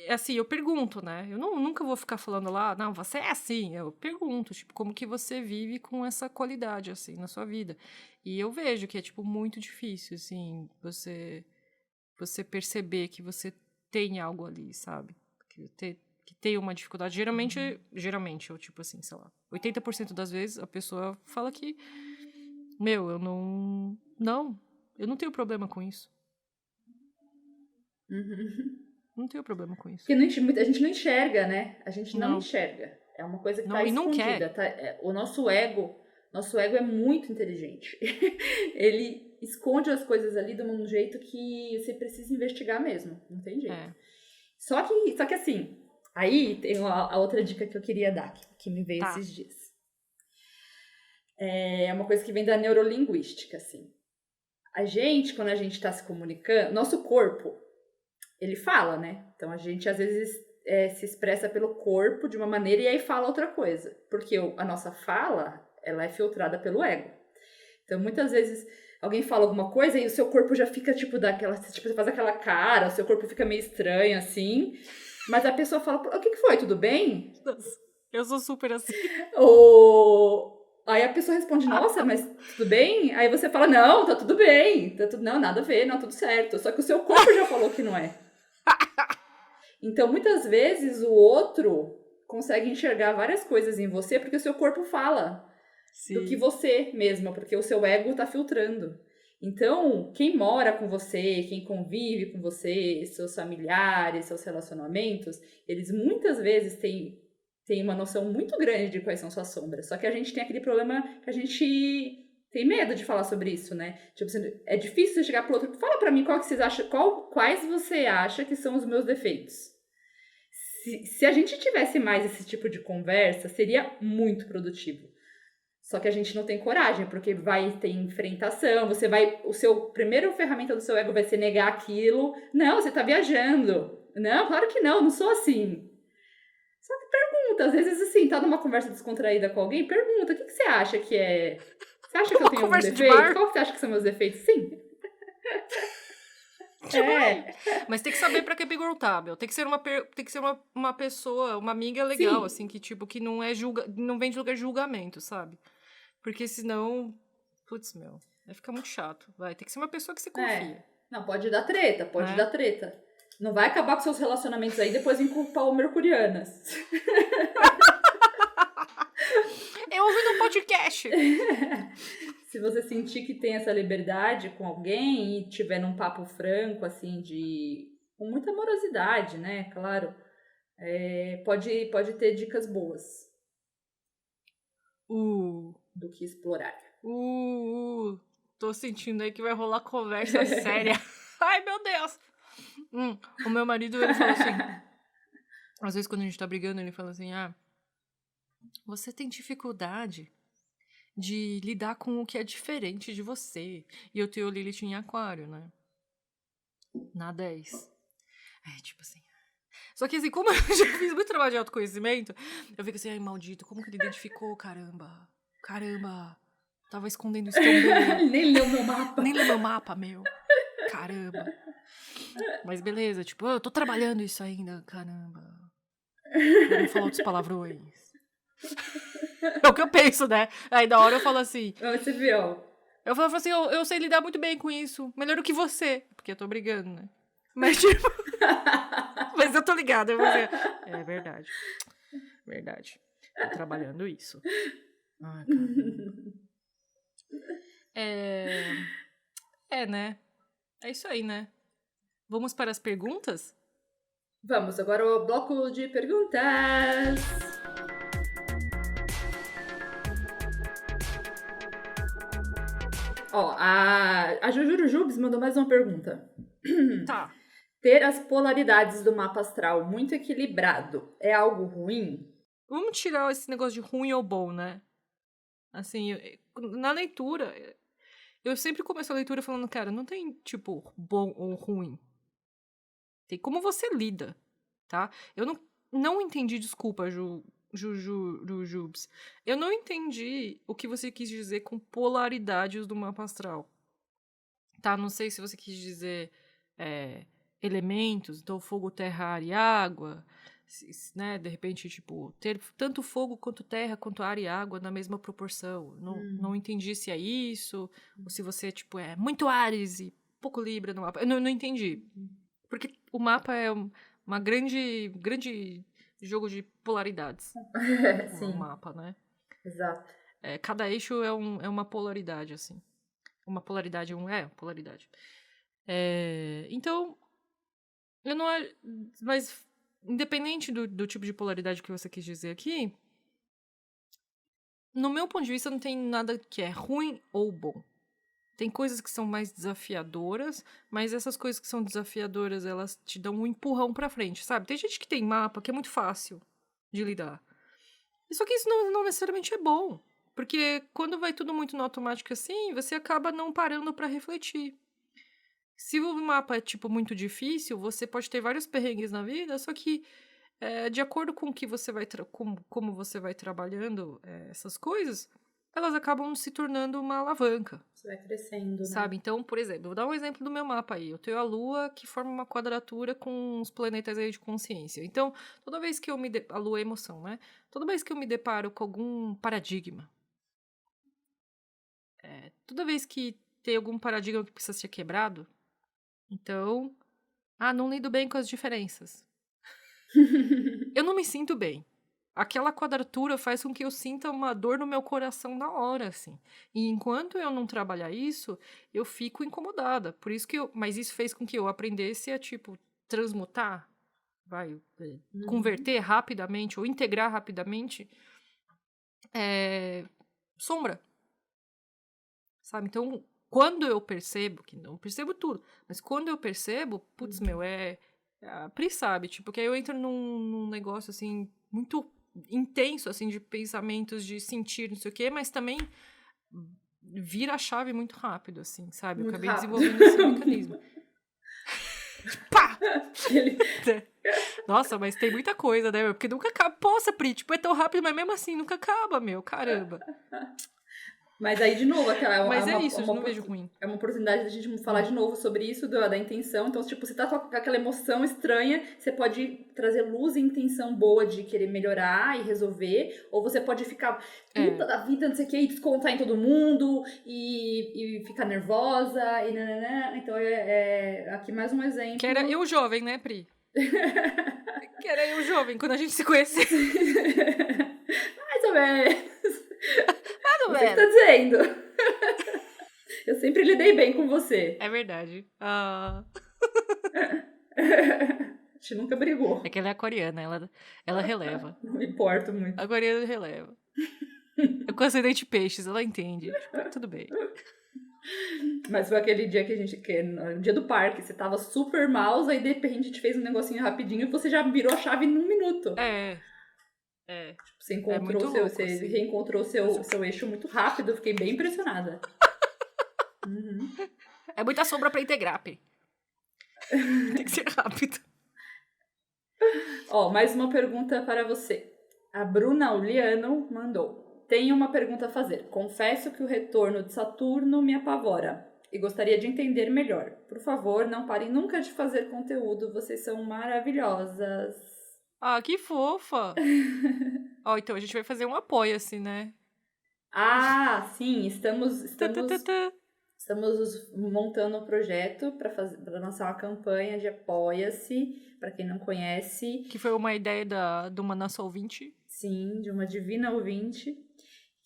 Assim, eu pergunto, né? Eu nunca vou ficar falando lá, não, você é assim. Eu pergunto, como que você vive com essa qualidade, assim, na sua vida. E eu vejo que é, muito difícil, assim, você perceber que você tem algo ali, sabe? que tem uma dificuldade, geralmente, eu tipo assim, sei lá, 80% das vezes a pessoa fala que, eu não tenho problema com isso. Uhum. Não tenho problema com isso. Porque a gente não enxerga, né? A gente não Não. enxerga. É uma coisa que Não, tá e não escondida. quer. Tá? O nosso ego é muito inteligente. Ele esconde as coisas ali de um jeito que você precisa investigar mesmo. Não tem jeito. É. Só que assim, aí tem a outra dica que eu queria dar, que me veio Tá. esses dias. É uma coisa que vem da neurolinguística, assim. A gente, quando a gente tá se comunicando, nosso corpo, ele fala, né? Então a gente às vezes se expressa pelo corpo de uma maneira e aí fala outra coisa. Porque a nossa fala, ela é filtrada pelo ego. Então muitas vezes alguém fala alguma coisa e o seu corpo já fica tipo você faz aquela cara, o seu corpo fica meio estranho assim. Mas a pessoa fala, o que foi? Tudo bem? Eu sou super assim. Aí a pessoa responde, nossa, mas tudo bem? Aí você fala, não, tá tudo bem. Não, nada a ver, não, tudo certo. Só que o seu corpo já falou que não é. Então, muitas vezes, o outro consegue enxergar várias coisas em você porque o seu corpo fala do que você mesma, porque o seu ego tá filtrando. Então, quem mora com você, quem convive com você, seus familiares, seus relacionamentos, eles muitas vezes têm uma noção muito grande de quais são suas sombras. Só que a gente tem aquele problema que a gente tem medo de falar sobre isso, né? Tipo, é difícil você chegar pro outro, fala pra mim quais você acha que são os meus defeitos. Se a gente tivesse mais esse tipo de conversa, seria muito produtivo. Só que a gente não tem coragem, porque vai ter enfrentação, o seu primeiro ferramenta do seu ego vai ser negar aquilo. Não, você tá viajando. Não, claro que não sou assim. Só que pergunta, às vezes assim, tá numa conversa descontraída com alguém, pergunta, o que você acha que é? Você acha que eu tenho algum defeito? Qual que você acha que são meus defeitos? Sim. Mas tem que saber pra que perguntar, meu. Tem que ser uma pessoa, uma amiga legal, Sim. assim, que tipo, que não vem de lugar de julgamento, sabe? Porque senão, putz, vai ficar muito chato. Tem que ser uma pessoa que você confia. Não, pode dar treta. Não vai acabar com seus relacionamentos aí e depois vir culpar o Mercurianas. Eu ouvi no podcast. Se você sentir que tem essa liberdade com alguém e tiver num papo franco, assim, com muita amorosidade, né? Claro. Pode ter dicas boas. Do que explorar. Tô sentindo aí que vai rolar conversa séria. Ai, meu Deus! O meu marido, ele fala assim... Às vezes, quando a gente tá brigando, ele fala assim... Você tem dificuldade de lidar com o que é diferente de você. E eu tenho Lilith em Aquário, né? Na 10. Tipo assim... Só que assim, como eu já fiz muito trabalho de autoconhecimento, eu fico assim, ai, maldito, como que ele identificou? Caramba. Tava escondendo isso tão bem. Nem leu meu mapa. Nem leu meu mapa, meu. Caramba. Mas beleza, tipo, eu tô trabalhando isso ainda, caramba. Pra não falar outros palavrões. É o que eu penso, né? Aí da hora eu falo assim... Você viu? Eu falo assim, eu sei lidar muito bem com isso. Melhor do que você. Porque eu tô brigando, né? Mas tipo... Mas eu tô ligada. É verdade. Verdade. Tô trabalhando isso. Ai, caramba. Né? É isso aí, né? Vamos para as perguntas? Vamos, agora o bloco de perguntas. Ó, a Jujuru Jubes mandou mais uma pergunta. Tá. Ter as polaridades do mapa astral muito equilibrado é algo ruim? Vamos tirar esse negócio de ruim ou bom, né? Assim, na leitura, eu sempre começo a leitura falando, cara, não tem, tipo, bom ou ruim. Tem como você lida, tá? Eu não entendi, desculpa, Jujubes. Eu não entendi o que você quis dizer com polaridades do mapa astral. Tá? Não sei se você quis dizer elementos, então fogo, terra, ar e água, né? De repente, tipo, ter tanto fogo quanto terra, quanto ar e água na mesma proporção. Não entendi se é isso, ou se você, tipo, é muito Ares e pouco Libra no mapa. Eu não entendi. Porque o mapa é uma grande jogo de polaridades. O Sim, mapa, né? exato. Cada eixo é uma polaridade, assim. Uma polaridade, polaridade. Então, eu não... Mas, independente do tipo de polaridade que você quis dizer aqui, no meu ponto de vista, não tem nada que é ruim ou bom. Tem coisas que são mais desafiadoras, mas essas coisas que são desafiadoras, elas te dão um empurrão pra frente, sabe? Tem gente que tem mapa que é muito fácil de lidar. Só que isso não necessariamente é bom. Porque quando vai tudo muito no automático assim, você acaba não parando pra refletir. Se o mapa é, tipo, muito difícil, você pode ter vários perrengues na vida, só que de acordo com o que você vai como você vai trabalhando essas coisas, elas acabam se tornando uma alavanca. Você vai crescendo, né? Sabe? Então, por exemplo, vou dar um exemplo do meu mapa aí. Eu tenho a Lua que forma uma quadratura com os planetas aí de consciência. Então, toda vez que a Lua é emoção, né? Toda vez que eu me deparo com algum paradigma, toda vez que tem algum paradigma que precisa ser quebrado, então, não lido bem com as diferenças. Eu não me sinto bem. Aquela quadratura faz com que eu sinta uma dor no meu coração na hora, assim. E enquanto eu não trabalhar isso, eu fico incomodada. Por isso que mas isso fez com que eu aprendesse a, tipo, transmutar, converter rapidamente ou integrar rapidamente sombra. Sabe? Então, quando eu percebo, que não percebo tudo, mas quando eu percebo, putz, a Pri sabe, tipo, que aí eu entro num negócio, assim, muito intenso, assim, de pensamentos, de sentir, não sei o quê, mas também vira a chave muito rápido, assim, sabe? Muito eu acabei rápido. desenvolvendo esse mecanismo. Pá! Ele... Nossa, mas tem muita coisa, né, meu? Porque nunca acaba. Poxa, Pri, tipo, é tão rápido, mas mesmo assim, nunca acaba, meu. Caramba. Mas aí, de novo, Mas é isso, eu não vejo ruim. é uma oportunidade da gente falar de novo sobre isso, da intenção. Então, tipo, você tá com aquela emoção estranha, você pode trazer luz e intenção boa de querer melhorar e resolver, ou você pode ficar puta da vida, não sei o que, e descontar em todo mundo, e ficar nervosa, e nananã. Então, aqui mais um exemplo. Que era eu jovem, né, Pri? Que era eu jovem, quando a gente se conheceu. Mais ou menos. Mais ou Você que tá menos. dizendo. Eu sempre lidei bem com você. É verdade. A gente nunca brigou. É que ela é aquariana, ela releva. Não me importo muito. A aquariana releva. É com acidente peixes, ela entende. Tipo, tudo bem. Mas foi aquele dia no dia do parque, você tava super mouse, aí de repente a gente fez um negocinho rapidinho e você já virou a chave em 1 minuto. Você encontrou você assim. Reencontrou seu eixo muito rápido, eu fiquei bem impressionada. É muita sombra pra integrar, Pri. Tem que ser rápido. Mais uma pergunta para você. A Bruna Uliano mandou. Tenho uma pergunta a fazer. Confesso que o retorno de Saturno me apavora e gostaria de entender melhor. Por favor, não parem nunca de fazer conteúdo. Vocês são maravilhosas. Que fofa. Então a gente vai fazer um apoia-se, né? Sim, estamos montando um projeto para lançar uma campanha de apoia-se, para quem não conhece. Que foi uma ideia de uma nossa ouvinte. Sim, de uma divina ouvinte,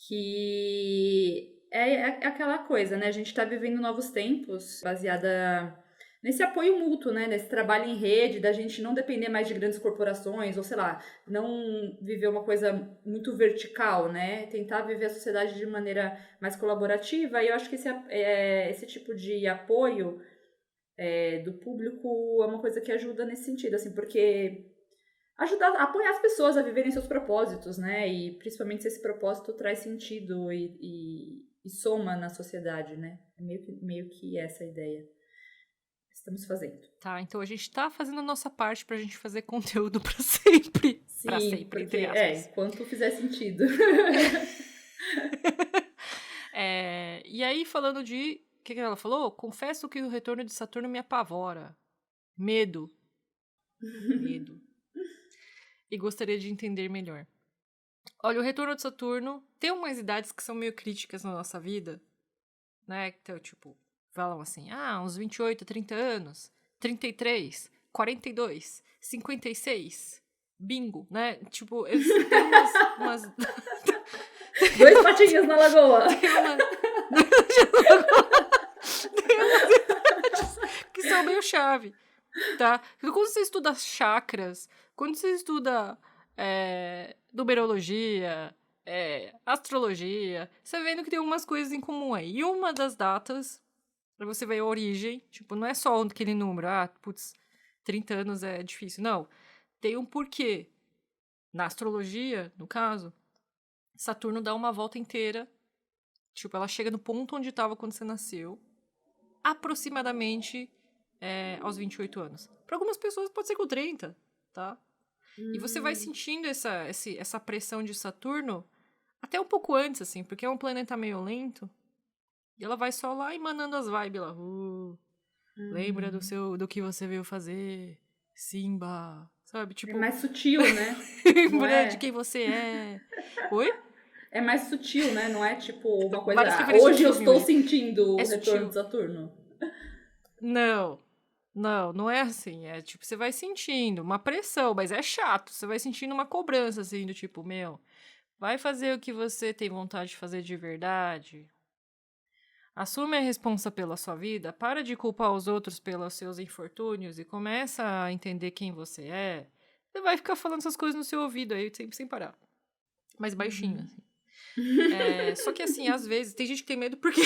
que é aquela coisa, né? A gente está vivendo novos tempos, baseada nesse apoio mútuo, né? Nesse trabalho em rede, da gente não depender mais de grandes corporações, ou sei lá, não viver uma coisa muito vertical, né? Tentar viver a sociedade de maneira mais colaborativa. E eu acho que esse tipo de apoio do público é uma coisa que ajuda nesse sentido, assim, porque apoiar as pessoas a viverem seus propósitos, né? E principalmente se esse propósito traz sentido e soma na sociedade, né? É meio que essa a ideia. Estamos fazendo. Tá, então a gente tá fazendo a nossa parte pra gente fazer conteúdo pra sempre. Sim, pra sempre, porque, entre aspas. enquanto fizer sentido. E aí, falando de... O que ela falou? Confesso que o retorno de Saturno me apavora. Medo. E gostaria de entender melhor. Olha, o retorno de Saturno tem umas idades que são meio críticas na nossa vida, né? Então, tipo, falam assim, uns 28, 30 anos, 33, 42, 56. bingo, né? Tipo, tem umas... Dois patinhos na lagoa. Tem umas idades que são meio chave, tá? Quando você estuda chakras, quando você estuda numerologia, astrologia, você vendo que tem algumas coisas em comum aí. E uma das datas, pra você ver a origem, tipo, não é só aquele número, 30 anos é difícil. Não, tem um porquê. Na astrologia, no caso, Saturno dá uma volta inteira. Tipo, ela chega no ponto onde estava quando você nasceu, aproximadamente aos 28 anos. Para algumas pessoas pode ser com 30, tá? E você vai sentindo essa pressão de Saturno até um pouco antes, assim, porque é um planeta meio lento. E ela vai só lá emanando as vibes lá. Lembra do que você veio fazer, Simba, sabe? Tipo, É mais sutil, né? mulher de quem você é. Oi? É mais sutil, né? Não é tipo uma coisa. Várias referências Hoje de eu filme estou hoje. sentindo o É retorno sutil. de Saturno. Não é assim. É tipo, você vai sentindo uma pressão, mas é chato. Você vai sentindo uma cobrança, assim, do tipo, vai fazer o que você tem vontade de fazer de verdade. Assume a responsa pela sua vida, para de culpar os outros pelos seus infortúnios e começa a entender quem você é. Você vai ficar falando essas coisas no seu ouvido aí, sempre sem parar. Mas baixinho, assim. Só que assim, às vezes, tem gente que tem medo porque...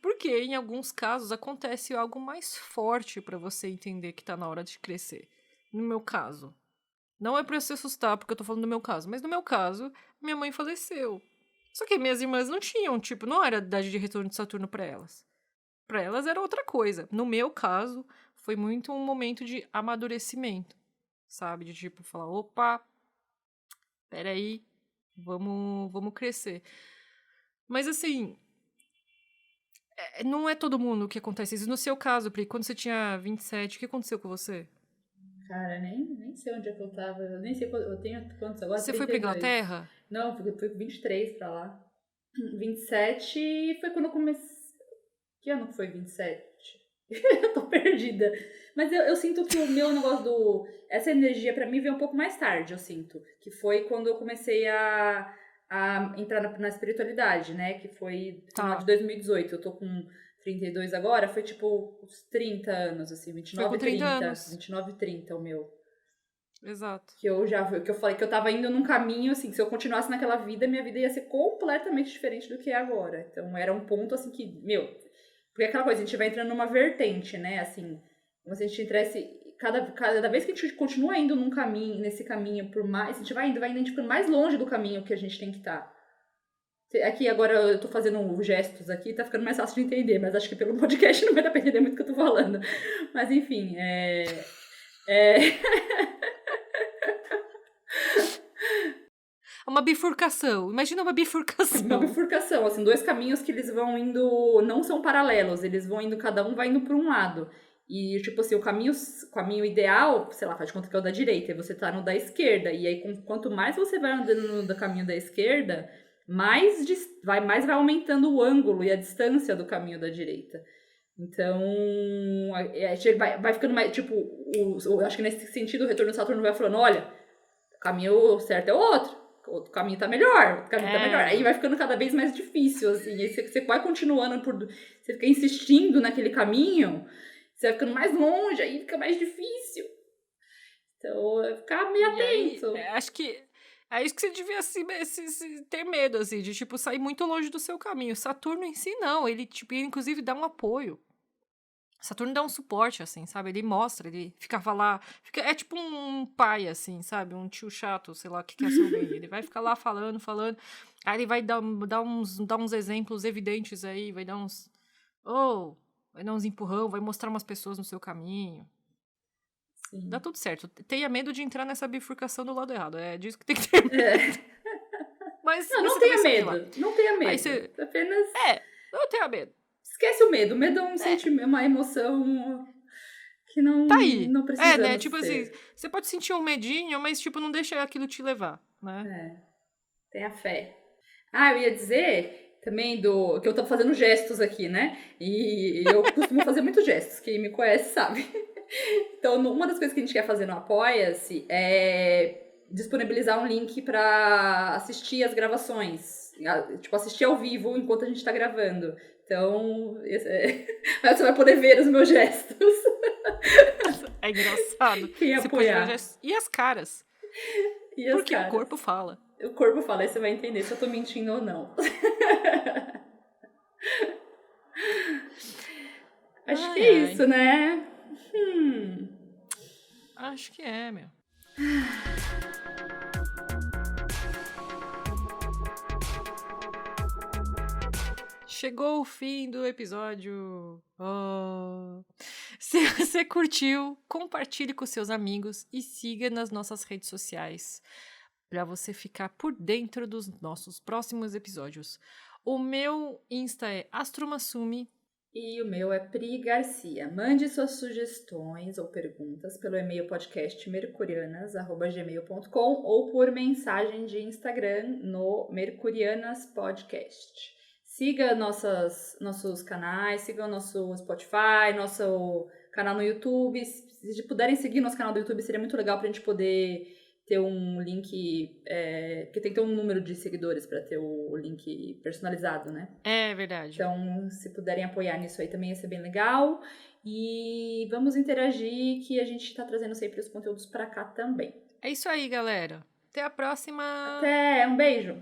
porque em alguns casos acontece algo mais forte pra você entender que tá na hora de crescer. No meu caso. Não é pra se assustar porque eu tô falando do meu caso, mas no meu caso, minha mãe faleceu. Só que minhas irmãs não tinham, tipo, não era a idade de retorno de Saturno pra elas. Pra elas era outra coisa. No meu caso, foi muito um momento de amadurecimento, sabe? De tipo, falar, opa, peraí, vamos crescer. Mas assim, não é todo mundo que acontece isso. No seu caso, Pri, quando você tinha 27, o que aconteceu com você? Cara, nem sei onde é que eu tava. Eu nem sei eu tenho quantos agora? Você foi pra 32. Inglaterra? Não, fui com 23 pra lá. 27 foi quando eu comecei. Que ano que foi 27? Eu tô perdida. Mas eu sinto que o meu negócio essa energia pra mim veio um pouco mais tarde, eu sinto. Que foi quando eu comecei a entrar na espiritualidade, né? Que foi no final de 2018. Eu tô com 32 agora, foi tipo uns 30 anos, assim, Foi com 30 anos. 29 e 30 o meu. Exato. Que eu falei que eu tava indo num caminho, assim, que se eu continuasse naquela vida, minha vida ia ser completamente diferente do que é agora. Então era um ponto, assim, que, porque é aquela coisa, a gente vai entrando numa vertente, né, assim, como se a gente entrasse, cada vez que a gente continua indo nesse caminho por mais, a gente vai indo, a gente fica mais longe do caminho que a gente tem que estar. Aqui agora eu tô fazendo gestos aqui, tá ficando mais fácil de entender, mas acho que pelo podcast não vai dar pra entender muito o que eu tô falando. Mas enfim, Uma bifurcação. Imagina uma bifurcação. Uma bifurcação, assim, dois caminhos que eles vão indo, não são paralelos, eles vão indo, cada um vai indo para um lado. E, tipo assim, o caminho ideal, sei lá, faz de conta que é o da direita, e você tá no da esquerda. E aí, quanto mais você vai andando no caminho da esquerda, mais vai aumentando o ângulo e a distância do caminho da direita. Então, vai ficando mais, tipo, acho que nesse sentido o retorno do Saturno vai falando, olha, o caminho certo é o outro caminho tá melhor, outro caminho tá melhor. Aí vai ficando cada vez mais difícil, assim. Aí você vai continuando você fica insistindo naquele caminho, você vai ficando mais longe, aí fica mais difícil. Então, ficar meio atento. Aí, acho que é isso que você devia ter medo, assim, de, tipo, sair muito longe do seu caminho. Saturno em si, não. Ele, tipo, inclusive dá um apoio. Saturno dá um suporte, assim, sabe? Ele mostra, ele ficava lá. É tipo um pai, assim, sabe? Um tio chato, sei lá, que quer seu bem. Ele vai ficar lá falando. Aí ele vai dar uns exemplos evidentes aí, vai dar uns. Vai dar uns empurrão, vai mostrar umas pessoas no seu caminho. Sim. Dá tudo certo. Tenha medo de entrar nessa bifurcação do lado errado. É disso que tem que ter medo. Mas não tenha medo. Não tenha medo. Você... Apenas. Não tenha medo. Esquece o medo. O medo é um sentimento, uma emoção que não, tá aí. Não precisa. Né? Tipo assim, você pode sentir um medinho, mas tipo, não deixa aquilo te levar, né? Tenha fé. Eu ia dizer também que eu tô fazendo gestos aqui, né? E eu costumo fazer muitos gestos. Quem me conhece sabe. Então, uma das coisas que a gente quer fazer no Apoia-se é disponibilizar um link para assistir as gravações. Tipo, assistir ao vivo enquanto a gente tá gravando. Então, você vai poder ver os meus gestos. É engraçado. Quem Você pode ver apoiar. e as caras. E as Porque caras. o corpo fala. O corpo fala, aí você vai entender se eu tô mentindo ou não. Acho que é isso, né? Acho que é, meu. Chegou o fim do episódio. Oh. Se você curtiu, compartilhe com seus amigos e siga nas nossas redes sociais para você ficar por dentro dos nossos próximos episódios. O meu Insta é Astromassumi. E o meu é Pri Garcia. Mande suas sugestões ou perguntas pelo e-mail podcastmercurianas@gmail.com ou por mensagem de Instagram no Mercurianas Podcast. Siga nossos canais, siga o nosso Spotify, nosso canal no YouTube. Se puderem seguir nosso canal do YouTube, seria muito legal pra gente poder ter um link, porque tem que ter um número de seguidores para ter o link personalizado, né? É verdade. Então, se puderem apoiar nisso aí também ia ser bem legal. E vamos interagir, que a gente tá trazendo sempre os conteúdos para cá também. É isso aí, galera. Até a próxima! Até, um beijo!